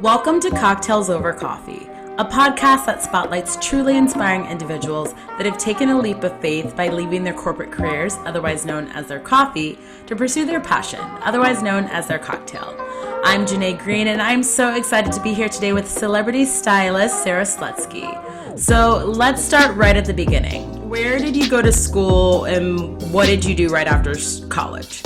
Welcome to Cocktails Over Coffee, a podcast that spotlights truly inspiring individuals that have taken a leap of faith by leaving their corporate careers, otherwise known as their coffee, to pursue their passion, otherwise known as their cocktail. I'm Janae Green, and I'm so excited to be here today with celebrity stylist Sarah Slutsky. So let's start right at the beginning. Where did you go to school, and what did you do right after college?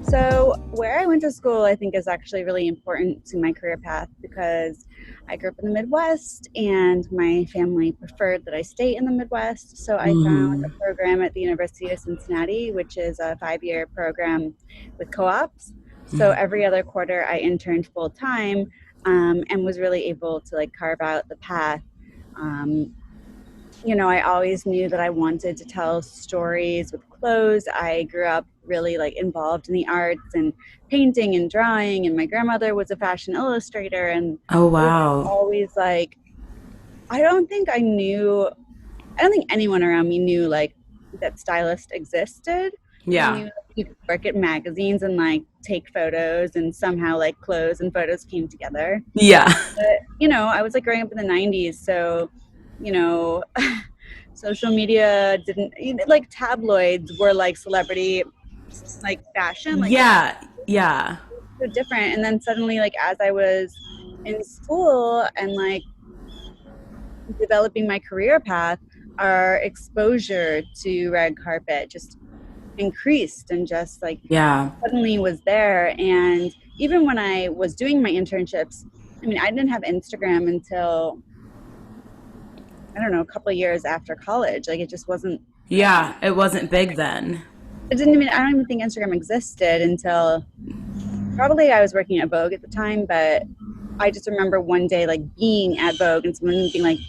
So where I went to school, I think, is actually really important to my career path because I grew up in the Midwest and my family preferred that I stay in the Midwest. So I found a program at the University of Cincinnati, which is a 5-year program with co-ops. So every other quarter I interned full time and was really able to carve out the path. I always knew that I wanted to tell stories with clothes. I grew up really involved in the arts and painting and drawing, and my grandmother was a fashion illustrator. And oh wow, always I don't think anyone around me knew that Stylist existed. Yeah. I knew you could work at magazines and take photos, and somehow clothes and photos came together. Yeah. But I was growing up in the 90s, so social media didn't, tabloids were celebrity fashion. Yeah. So different. And then suddenly as I was in school and developing my career path, our exposure to red carpet just increased and just suddenly was there. And even when I was doing my internships, I didn't have Instagram until a couple of years after college. It just wasn't. Yeah, it wasn't big then. I don't even think Instagram existed until probably I was working at Vogue at the time. But I just remember one day being at Vogue and someone being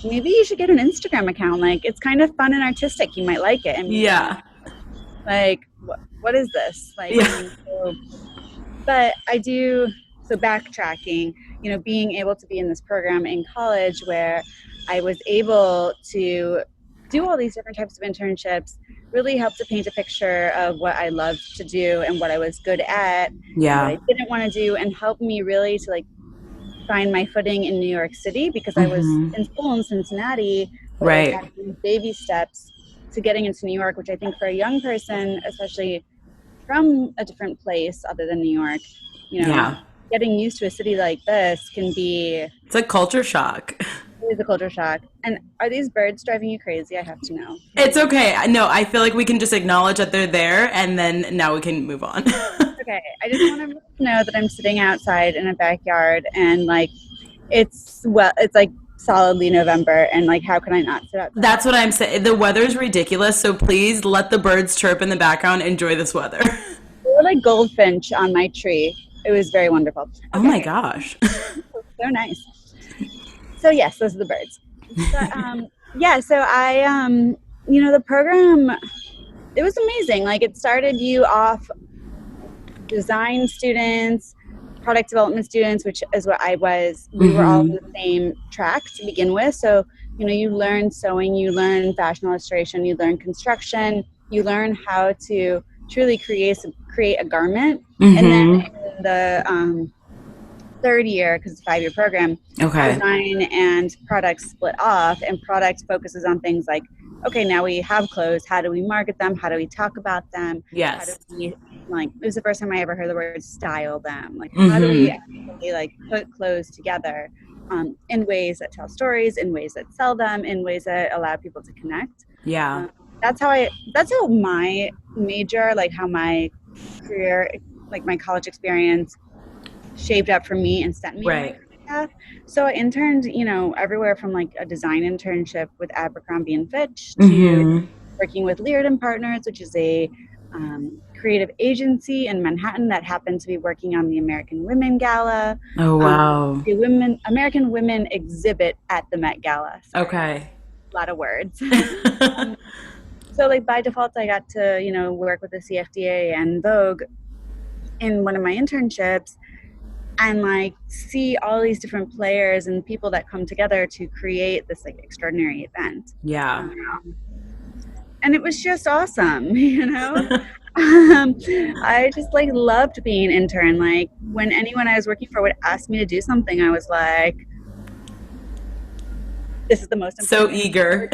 maybe you should get an Instagram account. It's kind of fun and artistic. You might like it. Yeah. What is this? Yeah. But I do. So backtracking, being able to be in this program in college where I was able to do all these different types of internships really helped to paint a picture of what I loved to do and what I was good at, what I didn't want to do, and helped me really to find my footing in New York City because I was in school in Cincinnati, but I had these baby steps to getting into New York, which I think for a young person, especially from a different place other than New York, getting used to a city like this can be... It's a culture shock. It is a culture shock. And are these birds driving you crazy? I have to know. It's okay. No, I feel like we can just acknowledge that they're there, and then now we can move on. Okay. I just want to know that I'm sitting outside in a backyard, and it's solidly November, and how can I not sit outside? That's what I'm saying. The weather's ridiculous, so please let the birds chirp in the background. Enjoy this weather. There were goldfinch on my tree. It was very wonderful. Okay. Oh my gosh. So nice. So yes, those are the birds. But, so I, the program, it was amazing. It started you off design students, product development students, which is what I was. We were all on the same track to begin with. So, you learn sewing, you learn fashion illustration, you learn construction, you learn how to truly create a garment. And then in the third year, because it's a 5-year program, design and product split off, and product focuses on things okay, now we have clothes, how do we market them, how do we talk about them, yes, how do we, it was the first time I ever heard the word style them, how do we actually put clothes together in ways that tell stories, in ways that sell them, in ways that allow people to connect. That's how my major, how my career, my college experience shaped up for me and sent me on my career path. So I interned, everywhere from a design internship with Abercrombie and Fitch to working with Leard and Partners, which is a creative agency in Manhattan that happened to be working on the American Women Gala. Oh wow! The American Women exhibit at the Met Gala. Sorry. Okay. A lot of words. So by default, I got to work with the CFDA and Vogue in one of my internships, and see all these different players and people that come together to create this extraordinary event. Yeah. And it was just awesome, I just like loved being an intern. Like when anyone I was working for would ask me to do something, I was like, this is the most important So eager.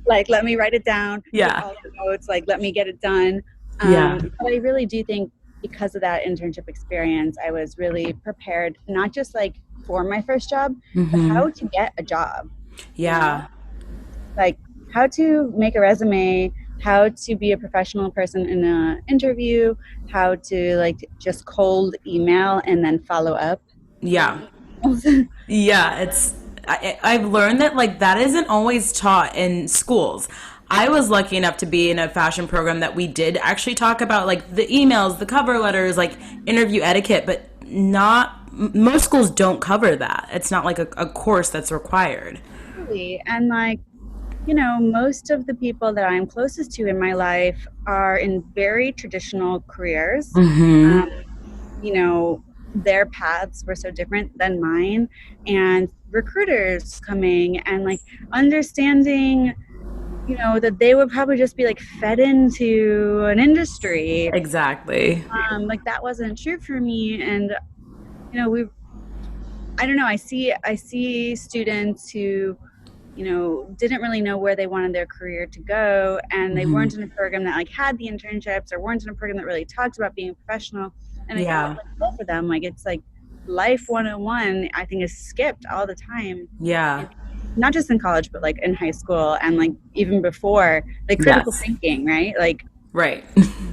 Like, let me write it down. Yeah. All the notes, like, let me get it done. Yeah. But I really do think because of that internship experience, I was really prepared, not just like for my first job, but how to get a job. Yeah. You know? Like how to make a resume, how to be a professional person in an interview, how to like just cold email and then follow up. Yeah. Yeah, I've learned that like that isn't always taught in schools. I was lucky enough to be in a fashion program that we did actually talk about like the emails, the cover letters, like interview etiquette, but not most schools don't cover that. It's not like a course that's required. Really. And like, you know, most of the people that I'm closest to in my life are in very traditional careers. You know, their paths were so different than mine, and recruiters coming and like understanding, you know, that they would probably just be like fed into an industry. Exactly. Like that wasn't true for me. And you know, I don't know, I see students who, you know, didn't really know where they wanted their career to go, and they weren't in a program that like had the internships, or weren't in a program that really talked about being a professional. And I felt like for them, like it's like life 101, I think, is skipped all the time. Yeah. Not just in college, but like in high school and like even before, like critical thinking, right? Like, right.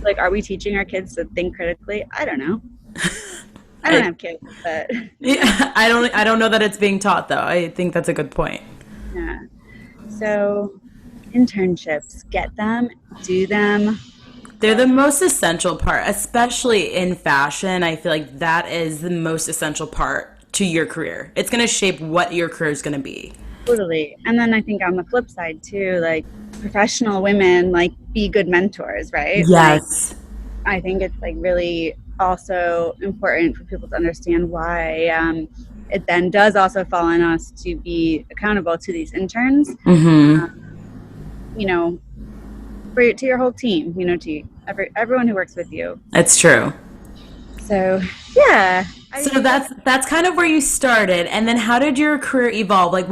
Like, are we teaching our kids to think critically? I don't know. I don't have kids, but yeah, I don't know that it's being taught though. I think that's a good point. Yeah. So internships, get them, do them. They're the most essential part, especially in fashion. I feel like that is the most essential part to your career. It's going to shape what your career is going to be. Totally. And then I think on the flip side too, like professional women, like be good mentors, right? Yes. Like, I think it's like really also important for people to understand why it then does also fall on us to be accountable to these interns. You know, to your whole team, you know, to everyone who works with you. It's true. So yeah. So that's kind of where you started, and then how did your career evolve? Like,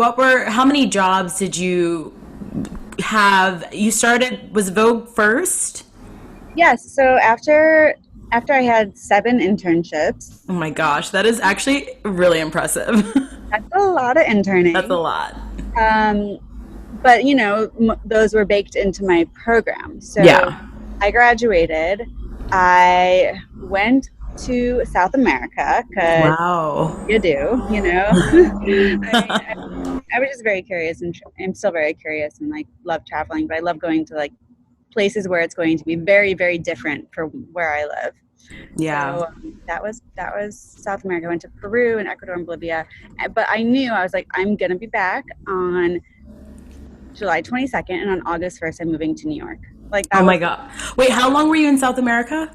how many jobs did you have? You started, was Vogue first? Yes. So after I had 7 internships. Oh my gosh, that is actually really impressive. That's a lot of interning. That's a lot. But, you know, those were baked into my program. So yeah. I graduated. I went to South America because you do, you know. I was just very curious, and I'm still very curious, and like love traveling, but I love going to like places where it's going to be very, very different from where I live. Yeah. So that was South America. I went to Peru and Ecuador and Bolivia, but I knew, I was like, I'm gonna be back on July 22nd, and on August 1st, I'm moving to New York. Like, oh my God. Wait, how long were you in South America?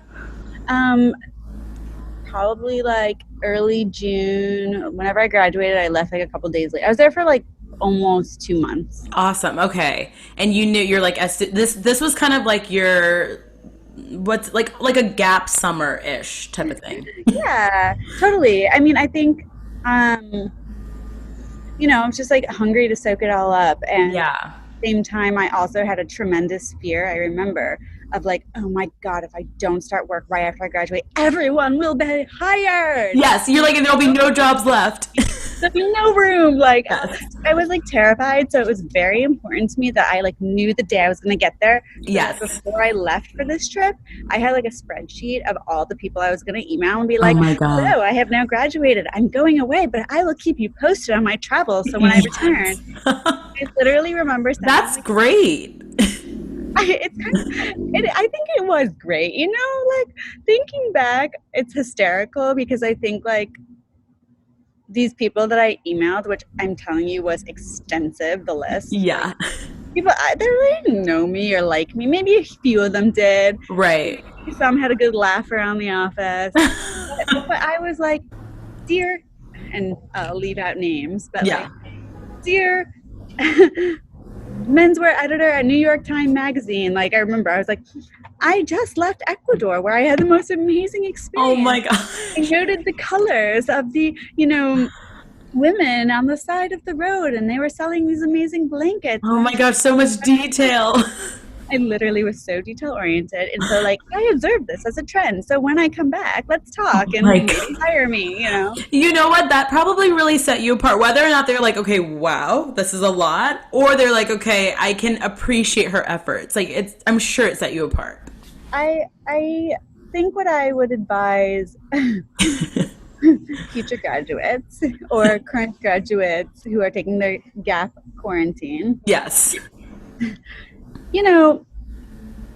Probably like early June. Whenever I graduated, I left like a couple days later. I was there for like almost 2 months. Awesome. Okay. And you knew, you're like, this was kind of like your, what's like a gap summer-ish type of thing. Yeah, totally. I mean, I think, you know, I'm just like hungry to soak it all up. And at the same time, I also had a tremendous fear, I remember, of like, oh my God, if I don't start work right after I graduate, everyone will be hired. Yes, you're like, there'll be no jobs left. There'll be no room. Like, I was like terrified. So it was very important to me that I like knew the day I was going to get there. Yes. Before I left for this trip, I had like a spreadsheet of all the people I was going to email and be like, oh my God. Hello, I have now graduated. I'm going away, but I will keep you posted on my travels. So when I return, I literally remember saying, that's great. It's kind of, I think it was great, you know, like thinking back, it's hysterical because I think like these people that I emailed, which I'm telling you was extensive, the list. Yeah. Like, people, they really didn't know me or like me. Maybe a few of them did. Right. Some had a good laugh around the office. but I was like, dear, and I'll leave out names, but like, dear menswear editor at New York Times Magazine. Like, I remember I was like, I just left Ecuador where I had the most amazing experience. Oh my God. I noted the colors of the, women on the side of the road, and they were selling these amazing blankets. Oh my gosh, so much detail. I literally was so detail oriented, and so like I observed this as a trend. So when I come back, let's talk and maybe hire me. You know what? That probably really set you apart. Whether or not they're like, okay, wow, this is a lot, or they're like, okay, I can appreciate her efforts. Like I'm sure it set you apart. I think what I would advise future graduates or current graduates who are taking their gap quarantine. Yes.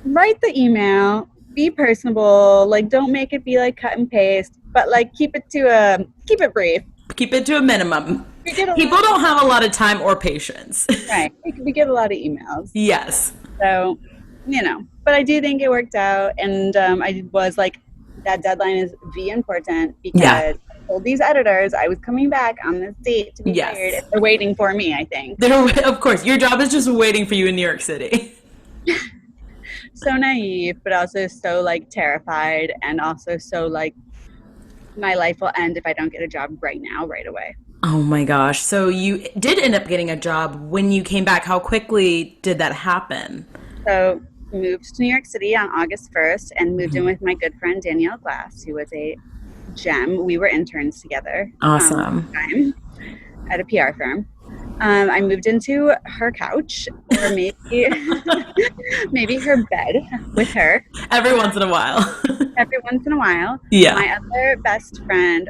Write the email, be personable, like don't make it be like cut and paste, but like keep it brief. Keep it to a minimum. People don't have a lot of time or patience. Right. We get a lot of emails. Yes. So, but I do think it worked out, and I was like, that deadline is important because I told these editors I was coming back on this date to be hired, and they're waiting for me, I think. Of course, your job is just waiting for you in New York City. So naive, but also so like terrified, and also so like my life will end if I don't get a job right now, right away. Oh my gosh. So you did end up getting a job when you came back. How quickly did that happen? So moved to New York City on August 1st and moved in with my good friend Danielle Glass, who was a gem. We were interns together. Awesome. At a PR firm. I moved into her couch, or maybe maybe her bed with her. Every once in a while. Every once in a while. Yeah. My other best friend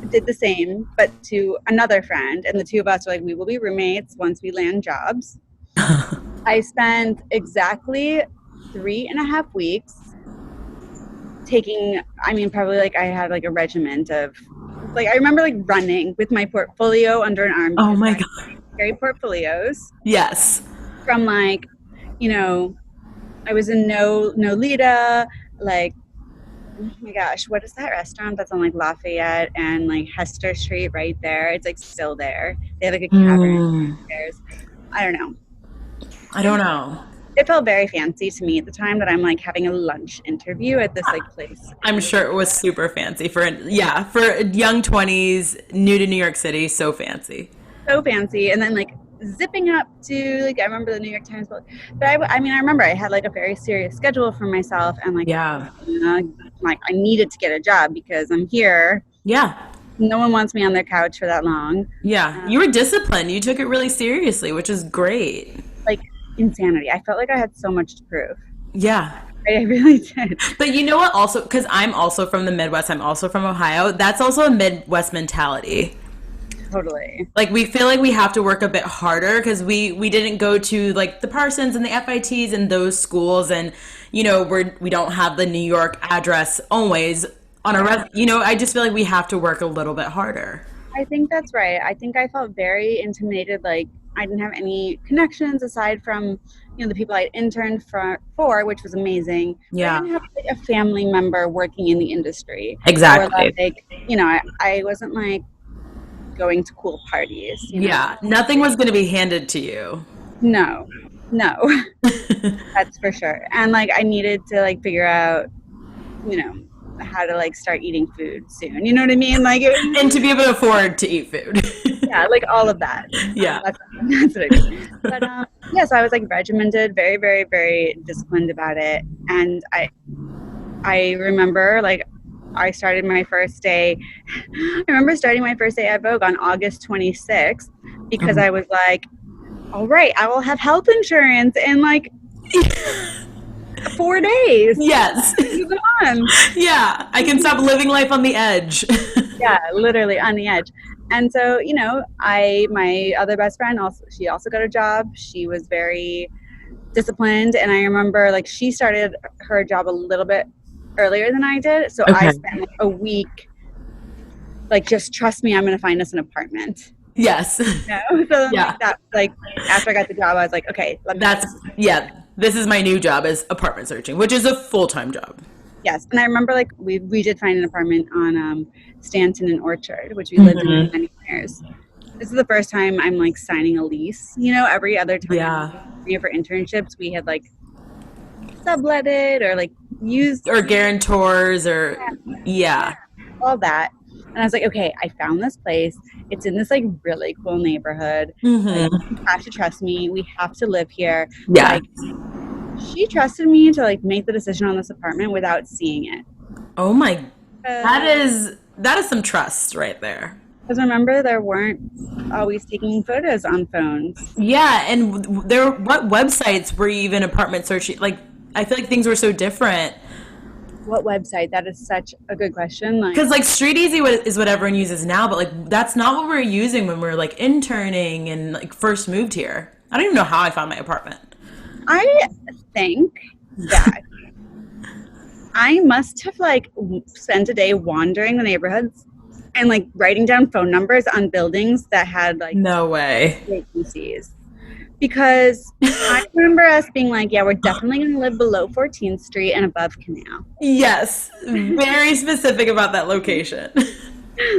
did the same, but to another friend. And the two of us were like, we will be roommates once we land jobs. I spent exactly 3.5 weeks probably like I had like a regiment of, like I remember like running with my portfolio under an arm. Oh my God. Carry portfolios. Yes. From like, I was in Nolita, like, oh my gosh, what is that restaurant that's on like Lafayette and like Hester Street right there? It's like still there. They have like a cavern upstairs. I don't know. It felt very fancy to me at the time that I'm like having a lunch interview at this like place. I'm sure it was super fancy for young 20s, new to New York City, so fancy. So fancy. And then like zipping up to like, I remember the New York Times book. But I remember I had like a very serious schedule for myself, and like, like I needed to get a job because I'm here. Yeah. No one wants me on their couch for that long. Yeah. You were disciplined. You took it really seriously, which is great. Like insanity. I felt like I had so much to prove. Yeah. I really did. But you know what also, because I'm also from the Midwest, I'm also from Ohio, that's also a Midwest mentality. Totally. Like we feel like we have to work a bit harder because we didn't go to like the Parsons and the FITs and those schools, and we don't have the New York address always on I just feel like we have to work a little bit harder. I think that's right. I think I felt very intimidated. Like I didn't have any connections aside from, the people I interned for, which was amazing. Yeah. I didn't have like a family member working in the industry. Exactly. Or like, I wasn't like going to cool parties. Yeah. Nothing was going to be handed to you. No, that's for sure. And like, I needed to like figure out, how to like start eating food soon. You know what I mean? Like, and to be able to afford to eat food. Yeah, like all of that. Yeah. That's what I mean. But so I was like regimented, very, very, very disciplined about it. And I remember like I started my first day. I remember starting my first day at Vogue on August 26th because I was like, all right, I will have health insurance in like 4 days. Yes. Yeah. I can stop living life on the edge. Yeah, literally on the edge. And so, my other best friend she also got a job. She was very disciplined. And I remember like she started her job a little bit earlier than I did. So I spent like a week, like, just trust me, I'm going to find us an apartment. Yes. So like after I got the job, I was like, okay, this is my new job, is apartment searching, which is a full-time job. Yes. And I remember like we did find an apartment on Stanton and Orchard, which we lived in for many years. this is the first time I'm like signing a lease. You know, every other time for internships, we had like subletted or like used or guarantors or all that. And I was like, okay, I found this place. It's in this like really cool neighborhood. Like, you have to trust me. We have to live here. Yeah. Like, she trusted me to like make the decision on this apartment without seeing it. Oh my, that is some trust right there. Because remember, there weren't always taking photos on phones. Yeah, and what websites were you even apartment searching? Like, I feel like things were so different. What website? That is such a good question. Because like Street Easy is what everyone uses now, but like that's not what we were using when we were like interning and like first moved here. I don't even know how I found my apartment. I think that I must have like spent a day wandering the neighborhoods and like writing down phone numbers on buildings that had like no way vacancies. Because I remember us being like, yeah, we're definitely going to live below 14th Street and above Canal. Yes, very specific about that location.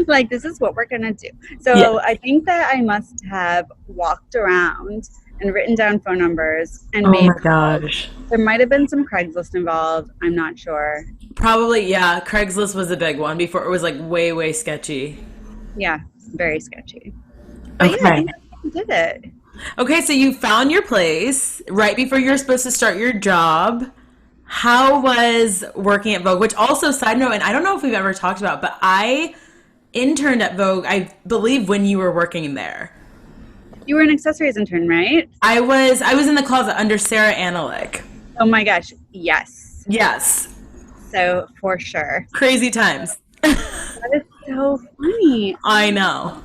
Like, this is what we're going to do. So I think that I must have walked around and written down phone numbers and made calls. There might have been some Craigslist involved. I'm not sure. Probably, yeah. Craigslist was a big one before it was like way, way sketchy. Yeah, very sketchy. But yeah, I think I did it. Okay, so you found your place right before you were supposed to start your job. How was working at Vogue? Which also, side note, and I don't know if we've ever talked about, but I interned at Vogue, I believe, when you were working there. You were an accessories intern, right? I was in the closet under Sara Bareilles. Oh my gosh, yes. Yes. So, for sure. Crazy times. That is so funny. I know.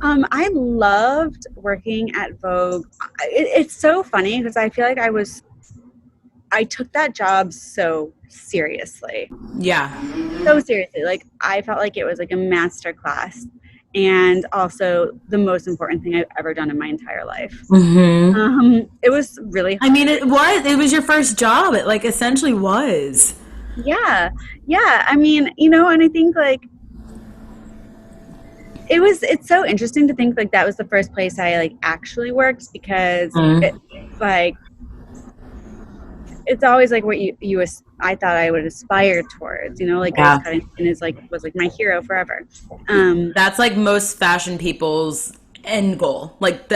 I loved working at Vogue. It's so funny because I feel like I took that job so seriously. Yeah. So seriously. Like, I felt like it was like a master class and also the most important thing I've ever done in my entire life. It was really hard. I mean, it was your first job. It like essentially was. Yeah. I mean, you know, and I think like, it's so interesting to think like that was the first place I like actually worked because it's always like what I thought I would aspire towards, you know, like Ice Cutting was like my hero forever. That's like most fashion people's end goal. Like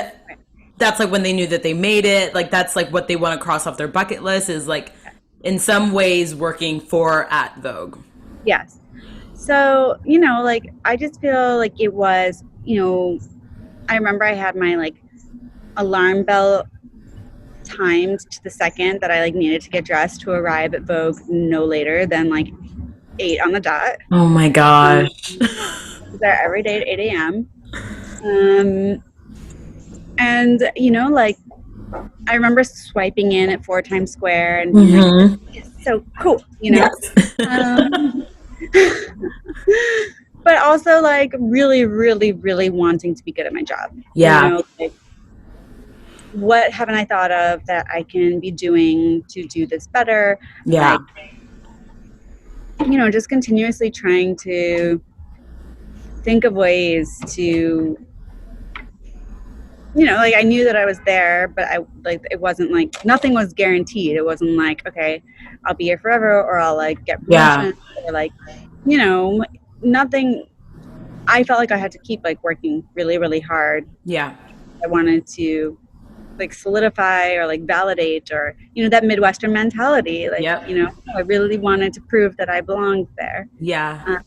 that's like when they knew that they made it. Like that's like what they want to cross off their bucket list is like in some ways working at Vogue. Yes. So, you know, like, I just feel like it was, you know, I remember I had my, like, alarm bell timed to the second that I, like, needed to get dressed to arrive at Vogue no later than, like, 8 on the dot. Oh, my gosh. There every day at 8 a.m. And, you know, like, I remember swiping in at 4 Times Square and being like, it's so cool, you know? Yes. But also like really, really, really wanting to be good at my job. Yeah. You know, like, what haven't I thought of that I can be doing to do this better? Yeah. Like, you know, just continuously trying to think of ways to, you know, like I knew that I was there, but it wasn't like, nothing was guaranteed. It wasn't like, okay, I'll be here forever or I'll like get promotion or like, you know, nothing. I felt like I had to keep like working really, really hard. Yeah. I wanted to like solidify or like validate or, you know, that Midwestern mentality. Like, you know, I really wanted to prove that I belonged there. Yeah.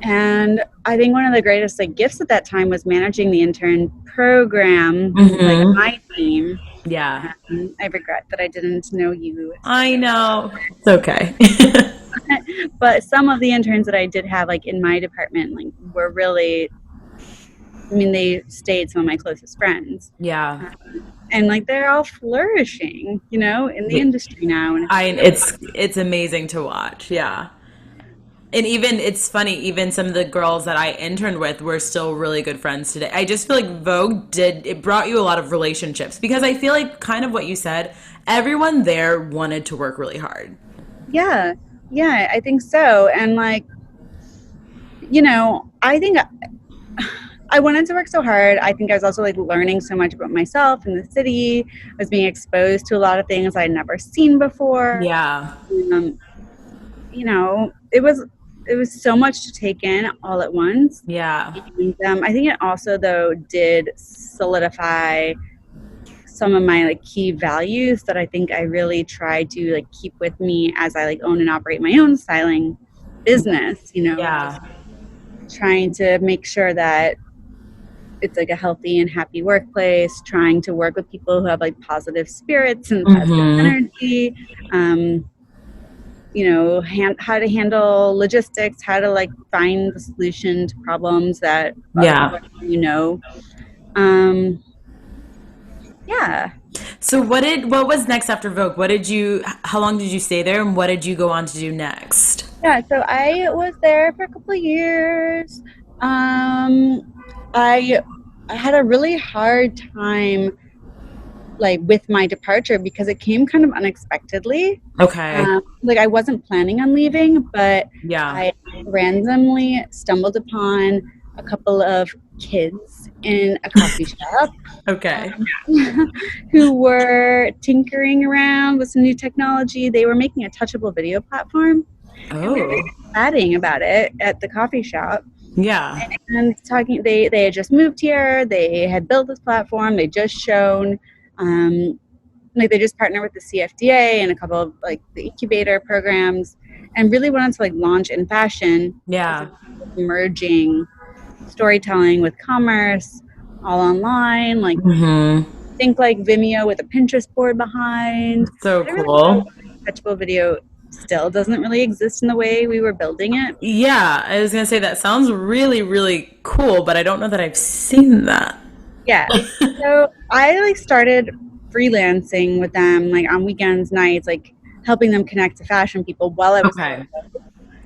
And I think one of the greatest like gifts at that time was managing the intern program, like my team. Yeah. I regret that I didn't know you. I know. It's okay. But some of the interns that I did have like in my department like were really, I mean, they stayed some of my closest friends. Yeah. And like they're all flourishing, you know, in the industry now. And it's amazing to watch. Yeah. And even, it's funny, even some of the girls that I interned with were still really good friends today. I just feel like Vogue it brought you a lot of relationships because I feel like kind of what you said, everyone there wanted to work really hard. Yeah, I think so. And like, you know, I think I wanted to work so hard. I think I was also like learning so much about myself in the city. I was being exposed to a lot of things I'd never seen before. Yeah. You know, it was so much to take in all at once. Yeah. And I think it also though did solidify some of my like key values that I think I really try to like keep with me as I like own and operate my own styling business, you know, Yeah. just trying to make sure that it's like a healthy and happy workplace, trying to work with people who have like positive spirits and positive energy, you know, how to handle logistics, how to like find the solution to problems that other people, you know. Yeah. So what was next after Vogue? How long did you stay there, and what did you go on to do next? Yeah, so I was there for a couple of years. I had a really hard time like with my departure because it came kind of unexpectedly. Okay. Like I wasn't planning on leaving, but Yeah. I randomly stumbled upon a couple of kids in a coffee shop. Okay. Who were tinkering around with some new technology. They were making a touchable video platform. Oh. We were chatting about it at the coffee shop. Yeah. And talking, they had just moved here. They had built this platform. They just shown, like they just partnered with the CFDA and a couple of like the incubator programs, and really wanted to like launch in fashion. Yeah. Merging storytelling with commerce, all online. Like think like Vimeo with a Pinterest board behind. So cool. Touchable video still doesn't really exist in the way we were building it. Yeah, I was gonna say that sounds really, really cool, but I don't know that I've seen that. Yeah. So I like started freelancing with them like on weekends, nights, like helping them connect to fashion people while I was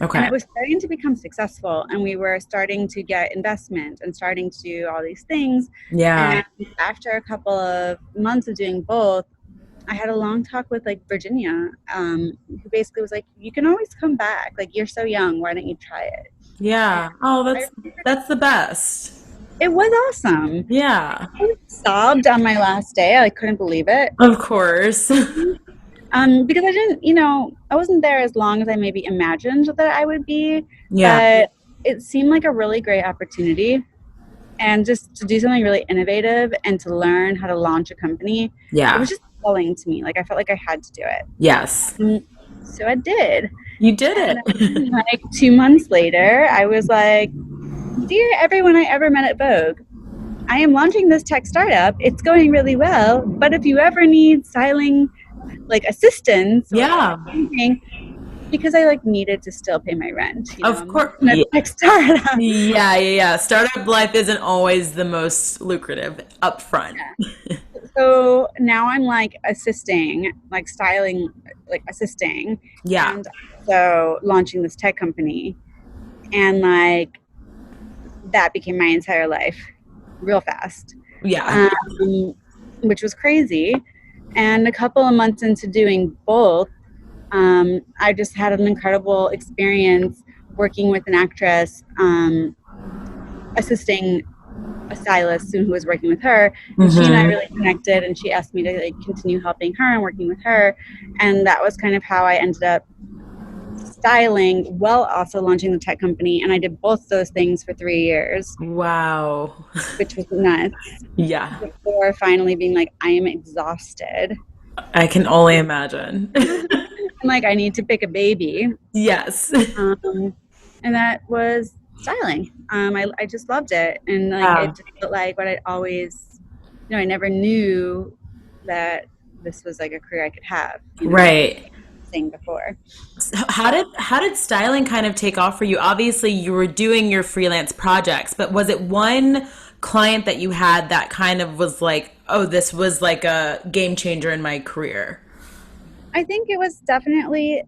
Okay. And it was starting to become successful, and we were starting to get investment and starting to do all these things. Yeah. And after a couple of months of doing both, I had a long talk with like Virginia, who basically was like, "You can always come back. Like you're so young. Why don't you try it?" Yeah. Oh, that's the best. It was awesome. Yeah. I sobbed on my last day. I couldn't believe it. Of course. Because I didn't, you know, I wasn't there as long as I maybe imagined that I would be. Yeah. But it seemed like a really great opportunity. And just to do something really innovative and to learn how to launch a company, Yeah. it was just calling to me. Like I felt like I had to do it. Yes. So I did. You did it. And like 2 months later, I was like, "Dear everyone I ever met at Vogue, I am launching this tech startup. It's going really well. But if you ever need styling like assistance or anything," because I like needed to still pay my rent. You know? Of course. Tech startup. Yeah. Startup life isn't always the most lucrative up front. Yeah. So now I'm like assisting, like styling, like assisting. Yeah. And so launching this tech company, and like that became my entire life real fast. Yeah. Which was crazy. And a couple of months into doing both, I just had an incredible experience working with an actress, assisting a stylist who was working with her. And she and I really connected, and she asked me to like continue helping her and working with her. And that was kind of how I ended up styling while also launching the tech company. And I did both those things for 3 years. Wow. Which was nuts. Yeah. Before finally being like, I am exhausted. I can only imagine. I'm like, I need to pick a baby. Yes. And that was styling. I just loved it. And like it just felt like what I always, you know, I never knew that this was like a career I could have. You know, right. Saying before. So how did styling kind of take off for you? Obviously, you were doing your freelance projects, but was it one client that you had that kind of was like, oh, this was like a game changer in my career? I think it was definitely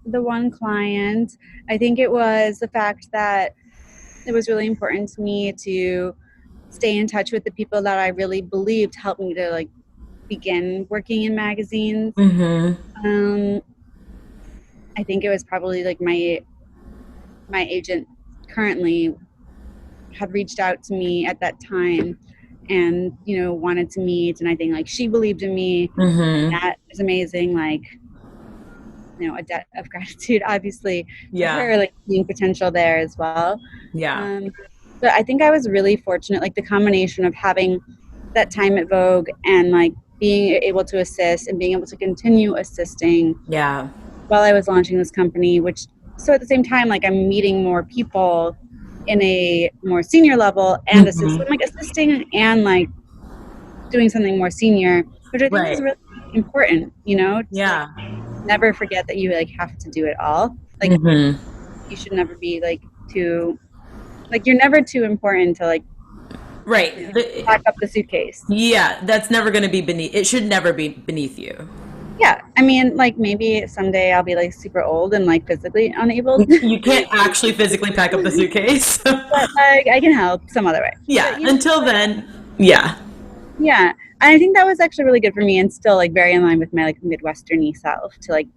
the one client. I think it was the fact that it was really important to me to stay in touch with the people that I really believed helped me to like begin working in magazines. I think it was probably like my agent currently had reached out to me at that time and, you know, wanted to meet. And I think like she believed in me. Mm-hmm. That is amazing. Like, you know, a debt of gratitude, obviously, for Yeah. her, like seeing potential there as well. Yeah. But I think I was really fortunate, like the combination of having that time at Vogue and like being able to assist and being able to continue assisting Yeah. while I was launching this company, which so at the same time, like I'm meeting more people in a more senior level and assisting and like doing something more senior, which I think is Right. really important, you know, to like Yeah. never forget that you like have to do it all. Like Mm-hmm. you should never be like too, like you're never too important to like, you know, Right. pack up the suitcase. Yeah, that's never going to be beneath, it should never be beneath you. Yeah, I mean, like maybe someday I'll be like super old and like physically unable, You can't actually physically pack up the suitcase. but like I can help some other way. Yeah, But you know, until then, yeah. yeah, and I think that was actually really good for me and still like very in line with my like Midwesterny self to like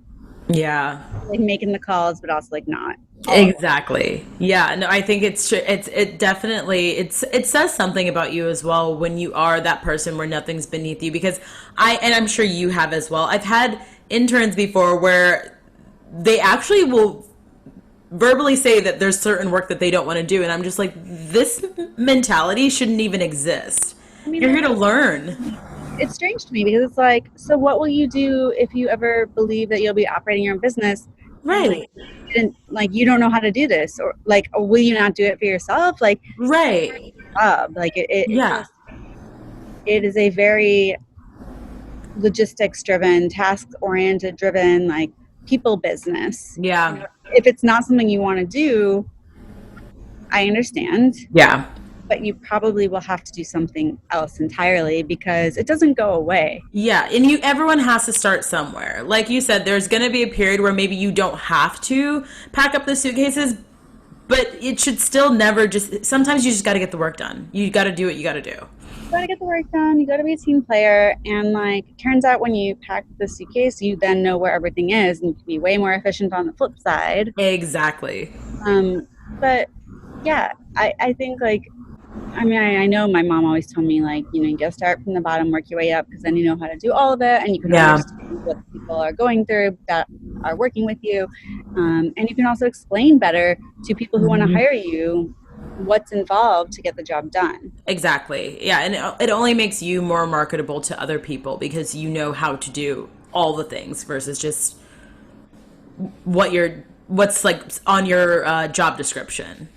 Yeah. making the calls, but also like not all at once. Exactly. Yeah. No, I think it definitely it says something about you as well when you are that person where nothing's beneath you, because I'm sure you have as well. I've had interns before where they actually will verbally say that there's certain work that they don't want to do, and I'm just like, this mentality shouldn't even exist. I mean, You're here to learn. it's strange to me because it's like, so what will you do if you ever believe that you'll be operating your own business and like Right. you don't know how to do this, or like, or will you not do it for yourself? Like, Right. like it Yeah. just it is a very logistics driven, task oriented driven, like people business. Yeah. If it's not something you want to do, I understand, Yeah. but you probably will have to do something else entirely because it doesn't go away. Yeah, and everyone has to start somewhere. Like you said, there's going to be a period where maybe you don't have to pack up the suitcases, but it should still never just sometimes you just got to get the work done. You got to do what you got to do. You gotta get the work done, you gotta be a team player, and like it turns out when you pack the suitcase you then know where everything is and you can be way more efficient on the flip side. Exactly. But yeah, I think like, I mean, I know my mom always told me, like, you know, you gotta start from the bottom, work your way up, because then you know how to do all of it, and you can Yeah. understand what people are going through that are working with you, and you can also explain better to people who want to hire you what's involved to get the job done. Exactly. Yeah, and it only makes you more marketable to other people because you know how to do all the things versus just what's like on your job description.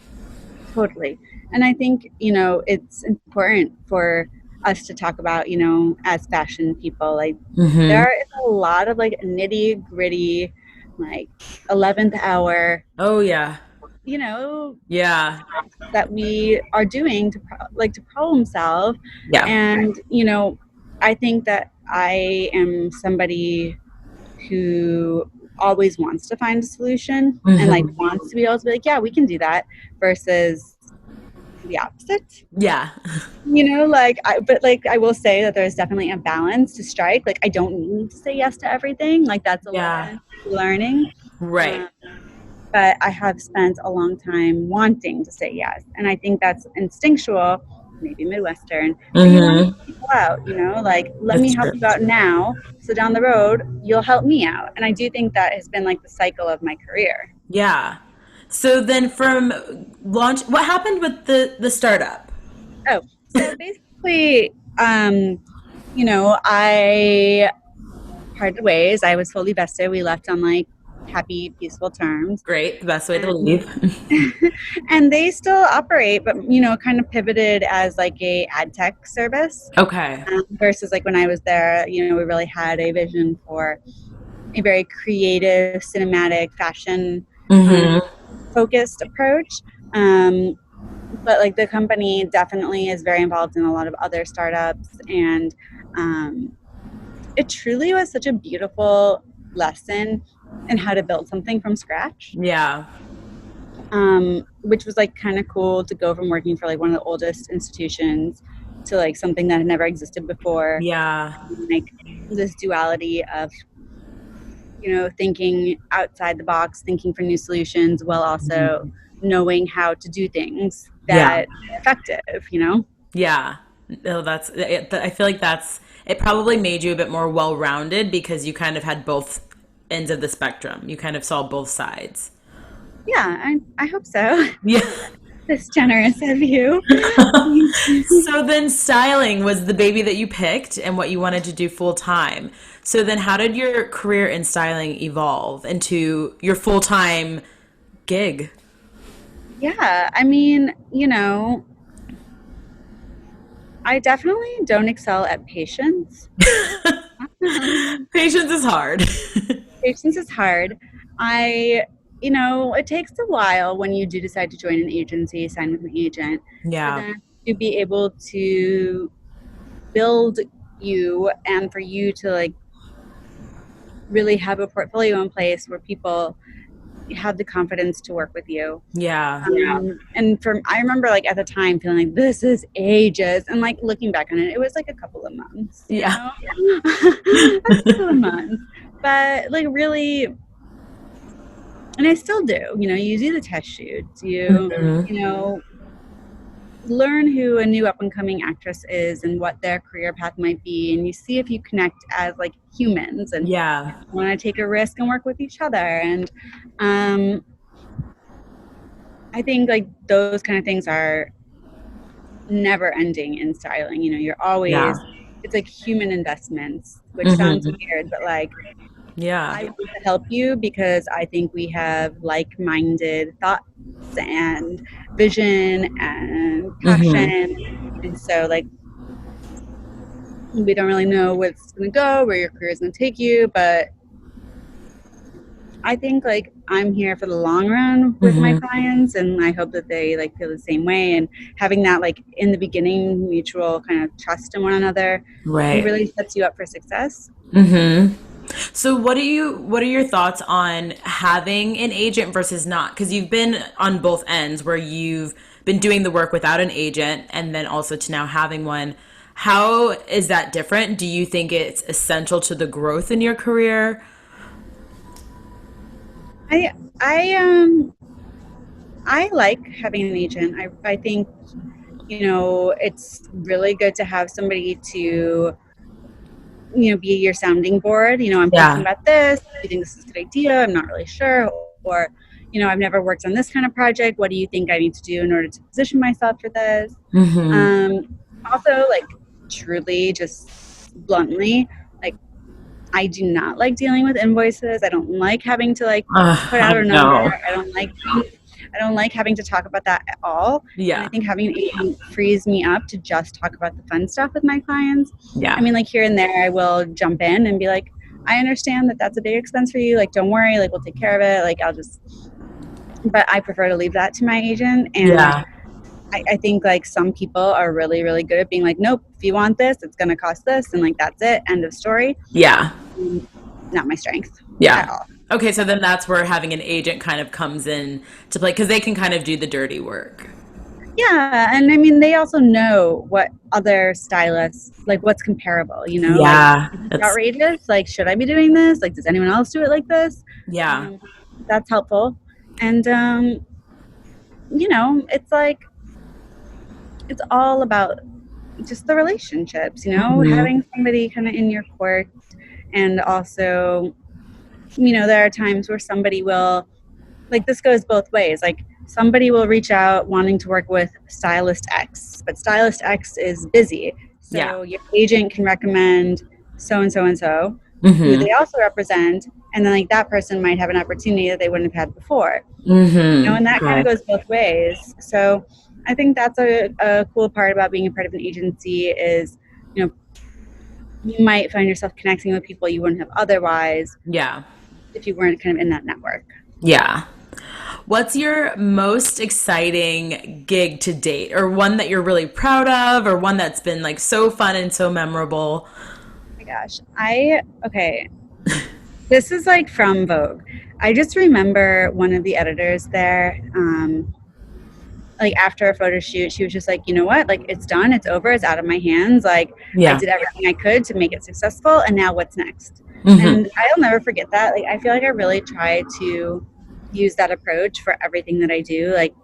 Totally. And I think, you know, it's important for us to talk about, you know, as fashion people, like there is a lot of like nitty gritty, like 11th hour, Oh yeah. you know, Yeah. that we are doing to to problem solve. Yeah. And, you know, I think that I am somebody who always wants to find a solution and like wants to be able to be like, yeah, we can do that, versus the opposite. Yeah. You know, like but like I will say that there's definitely a balance to strike. Like I don't need to say yes to everything. Like that's a lesson learning. Right. But I have spent a long time wanting to say yes, and I think that's instinctual, maybe Midwestern. But you want to help people out, you know, like let me That's help true. you out now, so down the road you'll help me out. And I do think that has been like the cycle of my career. Yeah. So then from launch, what happened with the startup? Oh, so basically, you know, I parted ways. I was fully vested. We left on like happy, peaceful terms. Great. The best way to leave. And they still operate, but you know, kind of pivoted as like a ad tech service. Okay. Versus like when I was there, you know, we really had a vision for a very creative, cinematic, fashion focused approach. But like the company definitely is very involved in a lot of other startups, and it truly was such a beautiful lesson in how to build something from scratch. Yeah. Which was like kind of cool to go from working for like one of the oldest institutions to like something that had never existed before. Yeah. Like this duality of, you know, thinking outside the box, thinking for new solutions, while also knowing how to do things. that effective, you know? Yeah. No, that's it. I feel like it probably made you a bit more well-rounded because you kind of had both ends of the spectrum. You kind of saw both sides. Yeah, I hope so. Yeah. That's generous of you. So then styling was the baby that you picked and what you wanted to do full time. So then how did your career in styling evolve into your full-time gig? Yeah, I mean, you know, I definitely don't excel at patience. Patience is hard. Patience is hard. You know, it takes a while when you do decide to join an agency, sign with an agent, for Yeah. them to be able to build you and for you to like really have a portfolio in place where people have the confidence to work with you. Yeah. And I remember like at the time feeling like this is ages, and like looking back on it, it was like a couple of months, you Yeah. know, a couple of months, but like really, and I still do. You know, you do the test shoots, you know, learn who a new up and coming actress is and what their career path might be, and you see if you connect as like humans and Yeah. want to take a risk and work with each other. And I think like those kind of things are never ending in styling. You know, you're always, Yeah. it's like human investments, which sounds weird, but like Yeah. I want to help you because I think we have like-minded thoughts and vision and passion. And so like we don't really know where it's going to go, where your career is going to take you, but I think like I'm here for the long run with my clients, and I hope that they like feel the same way. And having that like in the beginning mutual kind of trust in one another, Right. really sets you up for success. So what are your thoughts on having an agent versus not? Because you've been on both ends where you've been doing the work without an agent and then also to now having one. How is that different? Do you think it's essential to the growth in your career? I like having an agent. I think, you know, it's really good to have somebody to, you know, be your sounding board. You know, I'm thinking about this. Do you think this is a good idea? I'm not really sure. Or, you know, I've never worked on this kind of project. What do you think I need to do in order to position myself for this? Also, like, truly, just bluntly, like, I do not like dealing with invoices. I don't like having to like put out a number. I don't like having to talk about that at all. Yeah. And I think having an agent frees me up to just talk about the fun stuff with my clients. Yeah. I mean, like here and there, I will jump in and be like, I understand that that's a big expense for you. Like, don't worry. Like, we'll take care of it. Like, but I prefer to leave that to my agent. And I think like some people are really, really good at being like, nope, if you want this, it's going to cost this. And like, that's it. End of story. Yeah. Not my strength. Yeah. At all. Okay, so then that's where having an agent kind of comes in to play because they can kind of do the dirty work. Yeah, and I mean, they also know what other stylists, like what's comparable, you know? Yeah. Like, outrageous? Like, should I be doing this? Like, does anyone else do it like this? Yeah. That's helpful. And, you know, it's like, it's all about just the relationships, you know? Having somebody kind of in your court, and also, you know, there are times where somebody will, like, this goes both ways. Like, somebody will reach out wanting to work with Stylist X, but Stylist X is busy. So your agent can recommend so-and-so and so, who they also represent, and then, like, that person might have an opportunity that they wouldn't have had before. You know, and that kind of goes both ways. So I think that's a cool part about being a part of an agency is, you know, you might find yourself connecting with people you wouldn't have otherwise. Yeah. If you weren't kind of in that network. Yeah. What's your most exciting gig to date, or one that you're really proud of, or one that's been like so fun and so memorable? Oh my gosh. Okay. This is like from Vogue. I just remember one of the editors there, like after a photo shoot, she was just like, you know what? Like, it's done. It's over. It's out of my hands. Like, I did everything I could to make it successful. And now what's next? And I'll never forget that. Like, I feel like I really try to use that approach for everything that I do. Like,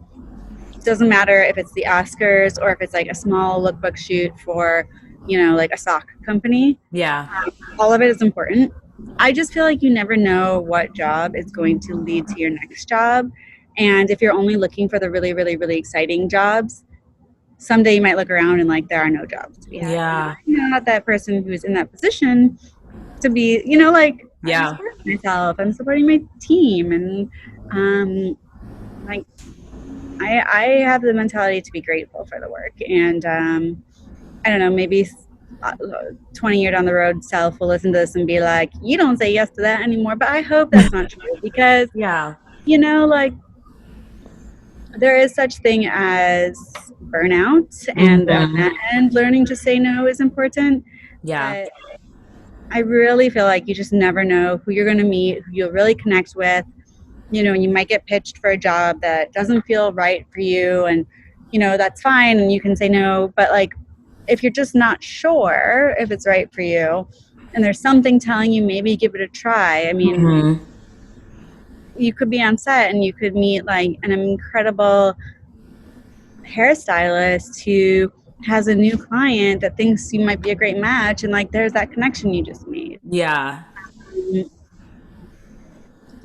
doesn't matter if it's the Oscars or if it's like a small lookbook shoot for, you know, like a sock company. Yeah. All of it is important. I just feel like you never know what job is going to lead to your next job. And if you're only looking for the really, really, really exciting jobs, someday you might look around and like there are no jobs to be had. Yeah. I'm not that person who's in that position to be, you know, like Yeah. I'm supporting myself, I'm supporting my team, and like I have the mentality to be grateful for the work. And I don't know, maybe 20 years down the road, Self will listen to this and be like, you don't say yes to that anymore. But I hope that's not true, because, Yeah. you know, like there is such thing as burnout, and learning to say no is important. Yeah. But I really feel like you just never know who you're going to meet, who you'll really connect with. You know, you might get pitched for a job that doesn't feel right for you, and, you know, that's fine, and you can say no. But like, if you're just not sure if it's right for you, and there's something telling you maybe give it a try, I mean, you could be on set and you could meet like an incredible hairstylist who has a new client that thinks you might be a great match, and like there's that connection you just made. Yeah.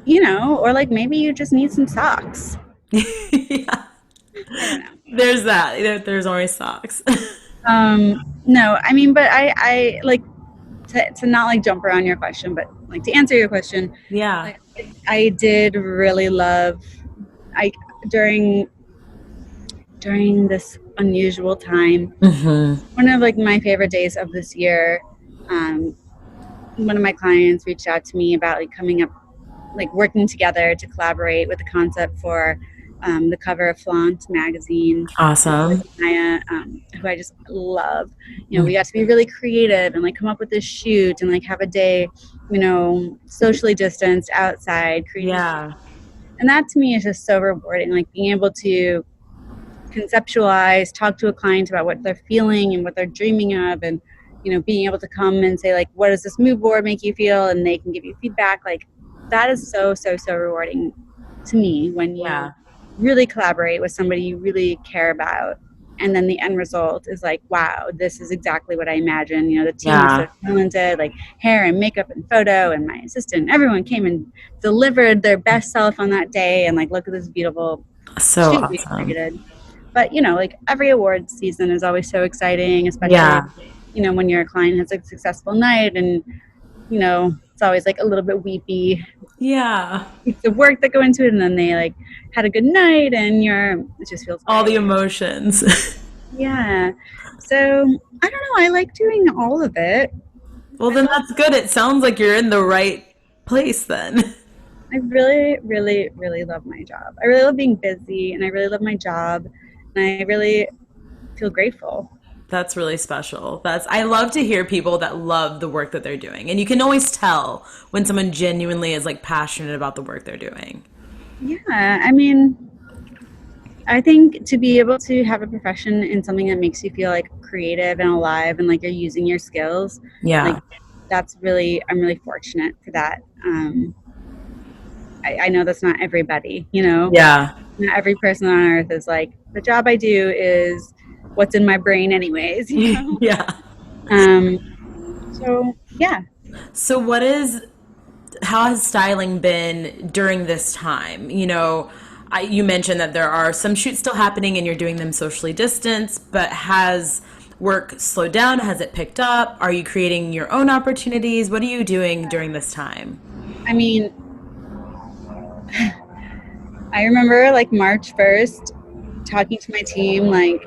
You know, or like maybe you just need some socks. Yeah. I don't know. There's that. There's always socks. No, I mean, but I like to not like jump around your question, but like to answer your question. Yeah. Like, I did really love during this unusual time. One of like my favorite days of this year. One of my clients reached out to me about like coming up, like working together to collaborate with the concept for the cover of Flaunt magazine. Awesome. Maya, who I just love. You know, we got to be really creative and like come up with this shoot and like have a day, you know, socially distanced outside. Yeah. And that to me is just so rewarding, like being able to conceptualize, talk to a client about what they're feeling and what they're dreaming of, and, you know, being able to come and say like, what does this mood board make you feel? And they can give you feedback. Like that is so rewarding to me when you really collaborate with somebody you really care about, and then the end result is like, wow, this is exactly what I imagined. You know, the team is so talented, like hair and makeup and photo, and my assistant, everyone came and delivered their best self on that day, and like, look at this beautiful shoot we created. But, you know, like every award season is always so exciting, especially, you know, when your client has a successful night, and, you know, it's always like a little bit weepy. Yeah. It's the work that go into it, and then they like had a good night, and it just feels all great. The emotions. Yeah. So I don't know. I like doing all of it. Well, then that's good. It sounds like you're in the right place then. I really, really, really love my job. I really love being busy, and I really love my job, and I really feel grateful. That's really special. I love to hear people that love the work that they're doing. And you can always tell when someone genuinely is like passionate about the work they're doing. Yeah. I mean, I think to be able to have a profession in something that makes you feel like creative and alive and like you're using your skills. Yeah. Like I'm really fortunate for that. I know that's not everybody, you know? Yeah. Not every person on earth is like, the job I do is what's in my brain anyways, you know? Yeah. So yeah. So how has styling been during this time? You know, you mentioned that there are some shoots still happening and you're doing them socially distanced, but has work slowed down? Has it picked up? Are you creating your own opportunities? What are you doing during this time? I mean, I remember like March 1st talking to my team, like,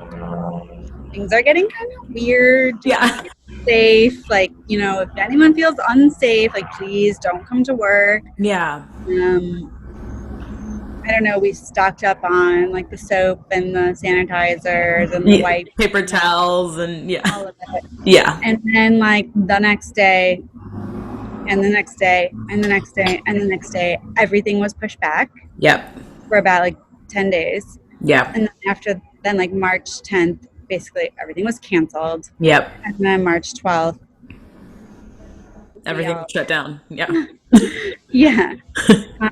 things are getting kind of weird. Yeah. Safe. Like, you know, if anyone feels unsafe, like, please don't come to work. Yeah. I don't know. We stocked up on like the soap and the sanitizers and the wipes, paper towels, and all of it. Yeah. And then like the next day, and the next day, and the next day, and the next day, everything was pushed back. Yep. For about like 10 days. Yeah. And then like March 10th, basically everything was canceled. Yep. And then March 12th, everything was shut down. Yeah. Yeah.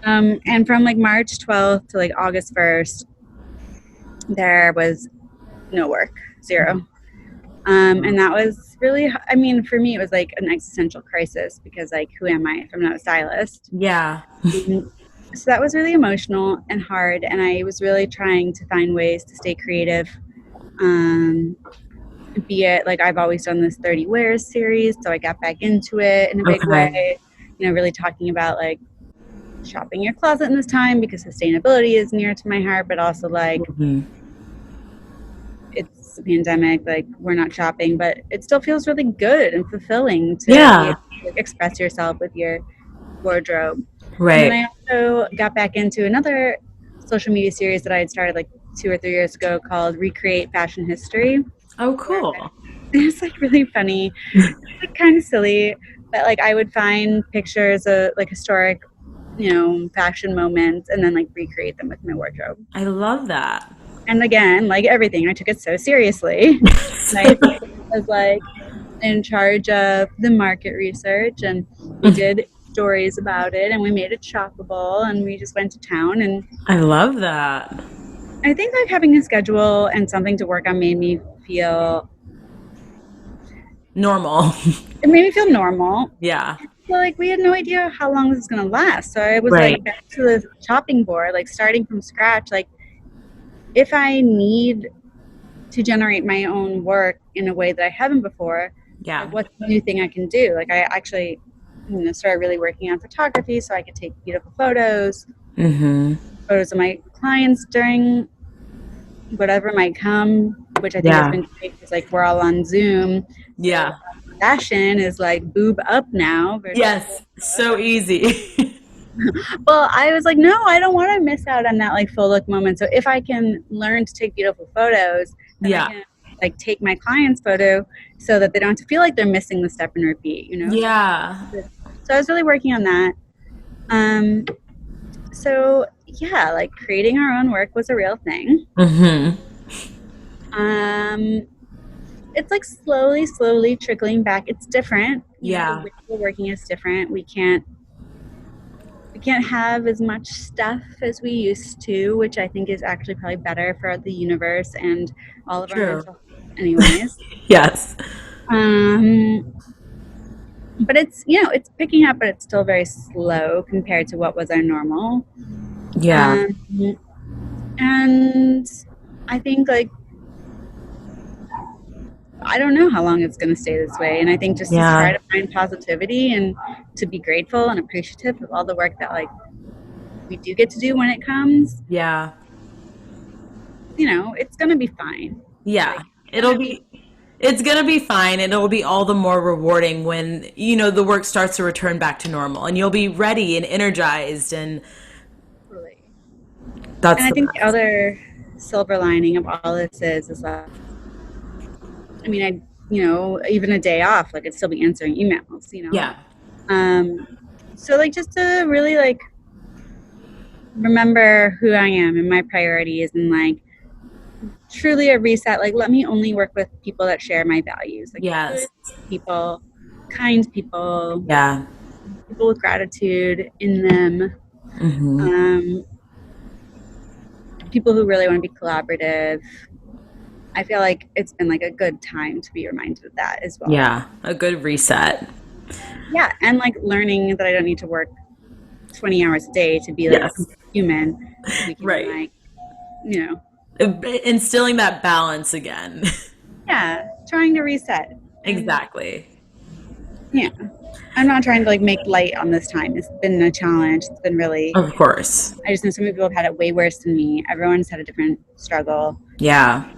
And from like March 12th to like August 1st, there was no work, zero. And that was really, I mean, for me, it was like an existential crisis because, like, who am I if I'm not a stylist? Yeah. So that was really emotional and hard. And I was really trying to find ways to stay creative. Be it like I've always done this 30 Wears series, so I got back into it in a big way. You know, really talking about like shopping your closet in this time because sustainability is near to my heart, but also like it's a pandemic, like we're not shopping, but it still feels really good and fulfilling to be able to express yourself with your wardrobe. Right. And then I also got back into another social media series that I had started like 2 or 3 years ago called Recreate Fashion History. Oh, cool. It's like really funny. It's like kind of silly, but like I would find pictures of like historic, you know, fashion moments and then like recreate them with my wardrobe. I love that. And again, like everything, I took it so seriously. I was like in charge of the market research, and we did stories about it, and we made it shoppable, and we just went to town. And I love that. I think like having a schedule and something to work on made me feel normal. It made me feel normal. Yeah. So like we had no idea how long this was gonna last. So I was like back to the chopping board, like starting from scratch. Like if I need to generate my own work in a way that I haven't before, like, what's the new thing I can do? Like I actually, you know, started really working on photography so I could take beautiful photos, photos of my clients during whatever might come, which I think has been great because like we're all on Zoom. Yeah. So fashion is like boob up now. Yes. So easy. Well, I was like, no, I don't want to miss out on that like full look moment. So if I can learn to take beautiful photos, I can like take my client's photo so that they don't have to feel like they're missing the step and repeat, you know? Yeah. So I was really working on that. So yeah, like creating our own work was a real thing. It's like slowly trickling back. It's different. You know, the way we're working is different. We can't have as much stuff as we used to, which I think is actually probably better for the universe and all of our mental health anyways. Yes. But it's, you know, it's picking up, but it's still very slow compared to what was our normal. Yeah. And I think like I don't know how long it's going to stay this way. And I think just to try to find positivity and to be grateful and appreciative of all the work that like we do get to do when it comes. Yeah. You know, it's going to be fine. Yeah. Like, it's going to be fine. And it'll be all the more rewarding when, you know, the work starts to return back to normal and you'll be ready and energized. And that's, and I think the other silver lining of all this is like, I mean, you know, even a day off, like I'd still be answering emails, you know? Yeah. So like just to really like remember who I am and my priorities and like truly a reset, like let me only work with people that share my values. Like good people, kind people. Yeah. People with gratitude in them. People who really want to be collaborative. I feel like it's been like a good time to be reminded of that as well. Yeah, a good reset. Yeah, and like learning that I don't need to work 20 hours a day to be like human. We can, like, you know. Instilling that balance again. Yeah, trying to reset. Exactly. Yeah. I'm not trying to like make light on this time. It's been a challenge. It's been really. Of course. I just know so many people have had it way worse than me. Everyone's had a different struggle. Yeah.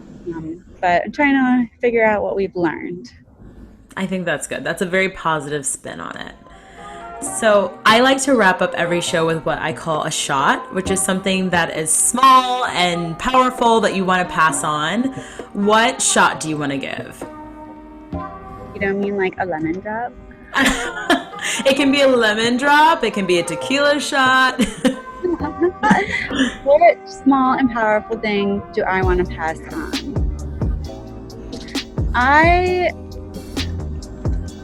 But I'm trying to figure out what we've learned. I think that's good. That's a very positive spin on it. So I like to wrap up every show with what I call a shot, which is something that is small and powerful that you want to pass on. What shot do you want to give? You don't mean like a lemon drop? It can be a lemon drop. It can be a tequila shot. What small and powerful thing do I want to pass on? I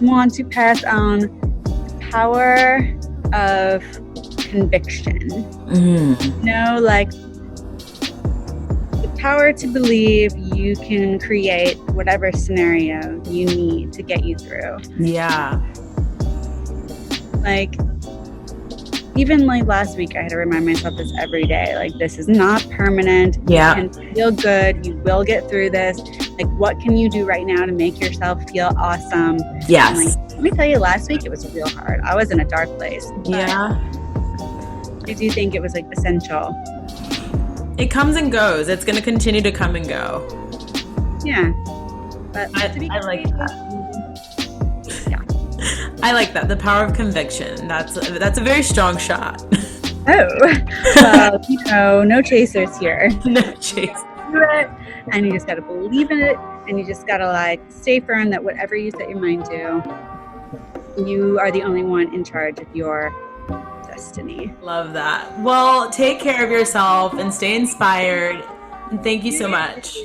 want to pass on the power of conviction. You know, like the power to believe you can create whatever scenario you need to get you through. Yeah. Like, even like last week, I had to remind myself this every day. Like, this is not permanent. Yeah. You can feel good. You will get through this. Like, what can you do right now to make yourself feel awesome? Yes. And, like, let me tell you, last week it was real hard. I was in a dark place. Yeah. I do think it was like essential. It comes and goes. It's going to continue to come and go. Yeah. But I like that. I like that. The power of conviction. That's a very strong shot. Oh, well, no chasers here. No chase. Do it, and you just got to believe in it, and you just got to like stay firm that whatever you set your mind to, you are the only one in charge of your destiny. Love that. Well, take care of yourself and stay inspired. And thank you so much.